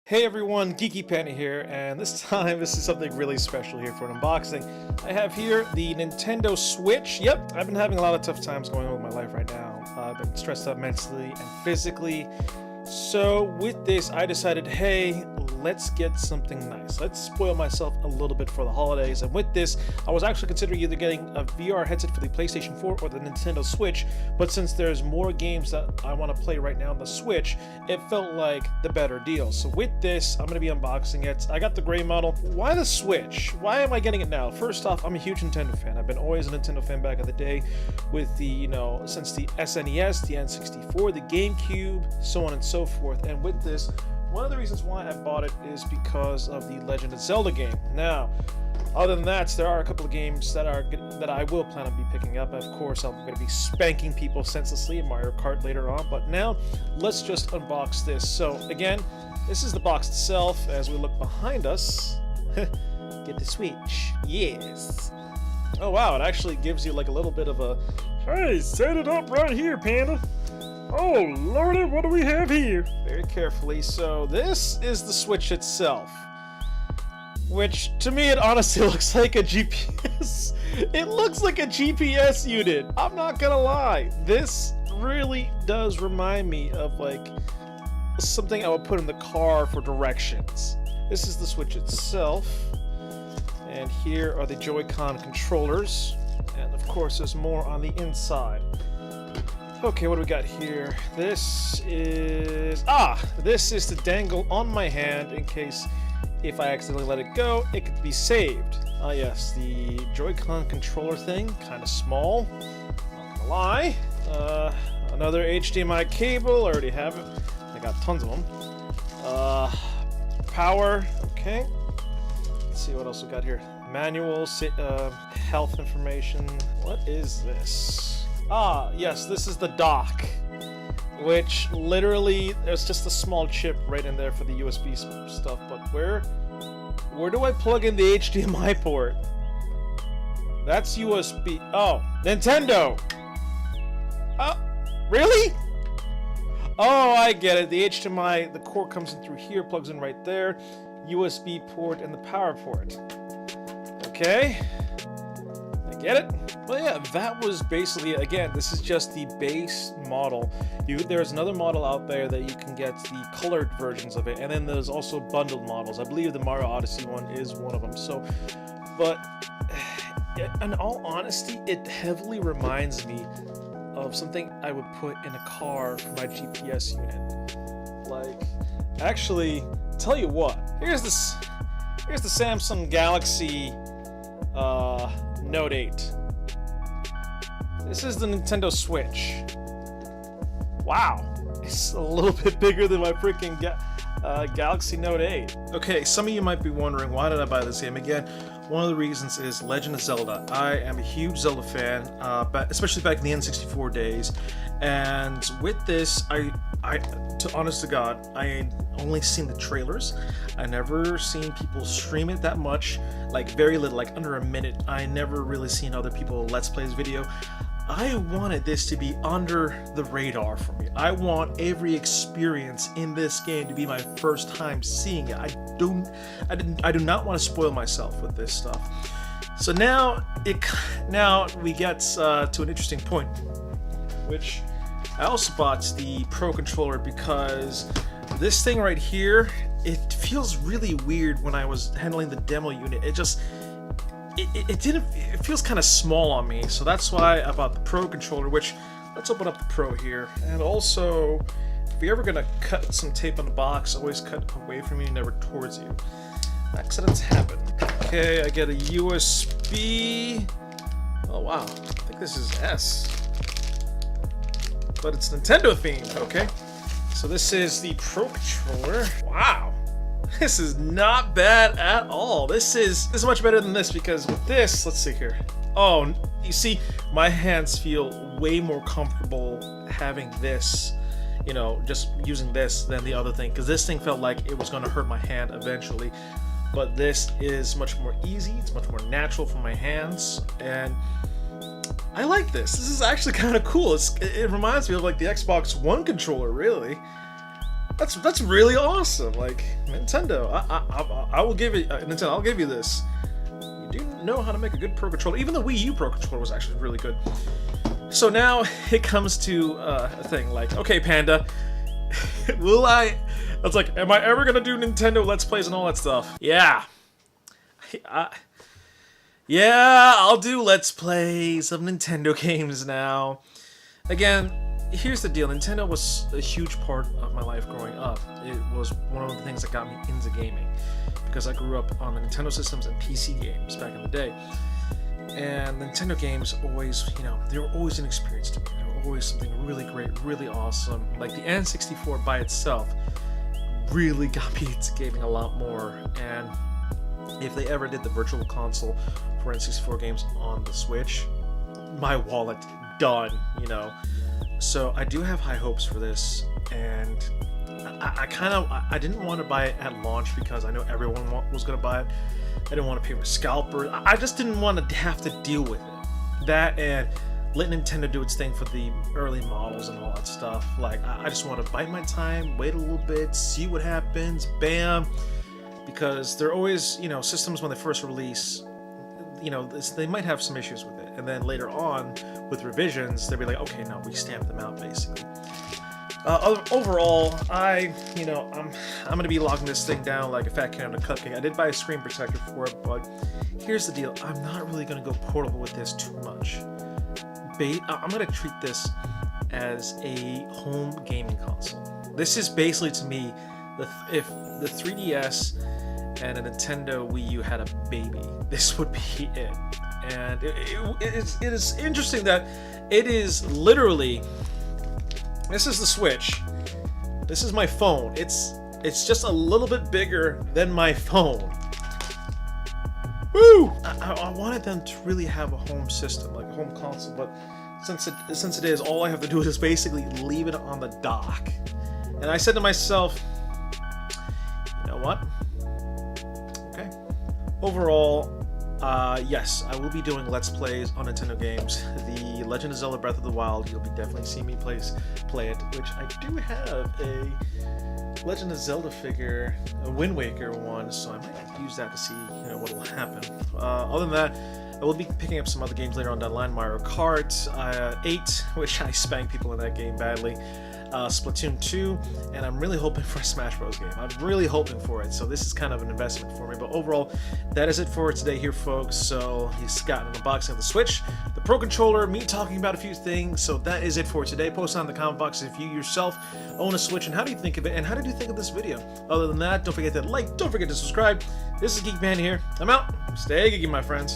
Hey everyone, Geeky Panda here, and this time this is something really special here for an unboxing. I have here the Nintendo Switch. Yep, I've been having a lot of tough times going on with my life right now. I've been stressed out mentally and physically. So with this, I decided, hey, let's get something nice. Let's spoil myself a little bit for the holidays. And with this, I was actually considering either getting a VR headset for the PlayStation 4 or the Nintendo Switch. But since there's more games that I want to play right now on the Switch, it felt like the better deal. So with this, I'm going to be unboxing it. I got the gray model. Why the Switch? Why am I getting it now? First off, I'm a huge Nintendo fan. I've been always a Nintendo fan back in the day with the, since the SNES, the N64, the GameCube, so on and so forth. And with this, one of the reasons why I bought it is because of the Legend of Zelda game. Now, other than that, there are a couple of games that I will plan on be picking up. Of course, I'm going to be spanking people senselessly in Mario Kart later on. But now, let's just unbox this. So again, this is the box itself. As we look behind us, get the Switch. Yes. Oh wow, it actually gives you like a little bit of a, hey, set it up right here, Panda. Oh lordy, what do we have here? Very carefully. So this is the Switch itself, which to me it honestly looks like a GPS. It looks like a GPS unit. I'm not gonna lie. This really does remind me of like something I would put in the car for directions. This is the Switch itself, and here are the Joy-Con controllers, and of course there's more on the inside. Okay, what do we got here? This is the dangle on my hand in case if I accidentally let it go, it could be saved. Ah yes, the Joy-Con controller thing, kind of small, not gonna lie. Another HDMI cable, I already have it. I got tons of them. Power, okay. Let's see what else we got here. Manual, health information. What is this? Ah, yes, this is the dock, which literally, there's just a small chip right in there for the USB stuff, but where do I plug in the HDMI port? That's USB. Oh, Nintendo! Oh, really? Oh, I get it. The HDMI, the cord comes in through here, plugs in right there, USB port and the power port. Okay. I get it. Well, yeah, that was basically, again, this is just the base model. There's another model out there that you can get the colored versions of it, and then there's also bundled models. I believe the Mario Odyssey one is one of them. So, but in all honesty, it heavily reminds me of something I would put in a car for my GPS unit. Like, actually, tell you what, here's the Samsung Galaxy Note 8. This is the Nintendo Switch. Wow, it's a little bit bigger than my freaking Galaxy Note 8. Okay, some of you might be wondering, why did I buy this game? Again, one of the reasons is Legend of Zelda. I am a huge Zelda fan, especially back in the N64 days. And with this, to honest to God, I only seen the trailers. I never seen people stream it that much, like very little, like under a minute. I never really seen other people Let's Play this video. I wanted this to be under the radar for me. I want every experience in this game to be my first time seeing it. I do not want to spoil myself with this stuff. So now we get to an interesting point, which I also bought the Pro controller because this thing right here, it feels really weird when I was handling the demo unit. It feels kind of small on me, so that's why I bought the Pro controller, which, let's open up the Pro here. And also, if you're ever gonna cut some tape on the box, always cut away from you, never towards you. Accidents happen. Okay, I get a USB. Oh wow, I think this is S. But it's Nintendo themed, okay? So this is the Pro controller. Wow. This is not bad at all. This is much better than this because with this, let's see here. Oh, you see, my hands feel way more comfortable having this, just using this than the other thing, because this thing felt like it was going to hurt my hand eventually. But this is much more easy. It's much more natural for my hands, and I like this. This is actually kind of cool. It reminds me of like the Xbox One controller, really. That's really awesome. Like, Nintendo, I will give it, Nintendo, I'll give you this. You do know how to make a good Pro Controller. Even the Wii U Pro Controller was actually really good. So now it comes to a thing like, okay, Panda, will I? That's like, am I ever gonna do Nintendo Let's Plays and all that stuff? Yeah. Yeah, I'll do Let's Plays of Nintendo games now. Again, here's the deal. Nintendo was a huge part of my life growing up. It was one of the things that got me into gaming, because I grew up on the Nintendo systems and PC games back in the day. And Nintendo games always, you know, they were always an experience to me. They were always something really great, really awesome. Like the N64 by itself really got me into gaming a lot more. And if they ever did the virtual console for N64 games on the Switch, my wallet done, you know. So I do have high hopes for this, and I didn't want to buy it at launch because I know everyone was going to buy it. I didn't want to pay my scalper. I just didn't want to have to deal with it. That and let Nintendo do its thing for the early models and all that stuff. Like, I just want to bite my time, wait a little bit, see what happens, bam. Because they're always, you know, systems when they first release, you know, they might have some issues with it. And then later on, with revisions, they'll be like, okay, no, we stamp them out, basically. Overall, I'm gonna be locking this thing down like a fat cat on a cupcake. I did buy a screen protector for it, but here's the deal. I'm not really gonna go portable with this too much. I'm gonna treat this as a home gaming console. This is basically, to me, if the 3DS and a Nintendo Wii U had a baby, this would be it. And it is interesting that it is literally, this is the Switch, this is my phone, it's just a little bit bigger than my phone. Woo! I wanted them to really have a home system, like a home console, but since it is, all I have to do is basically leave it on the dock. And I said to myself, you know what? Okay. Overall, yes, I will be doing Let's Plays on Nintendo games. The Legend of Zelda Breath of the Wild, you'll be definitely seeing me play it, which I do have a Legend of Zelda figure, a Wind Waker one, so I might use that to see, you know, what will happen. Other than that, I will be picking up some other games later on down the line. Mario Kart 8, which I spanked people in that game badly. Splatoon 2, and I'm really hoping for a Smash Bros. Game. I'm really hoping for it, so this is kind of an investment for me. But overall, that is it for today here, folks. So he's got an unboxing of the Switch, the Pro Controller, me talking about a few things. So that is it for today. Post down in the comment box if you yourself own a Switch, and how do you think of it, and how did you think of this video? Other than that, don't forget to like, don't forget to subscribe. This is Geek Man here. I'm out. Stay geeky, my friends.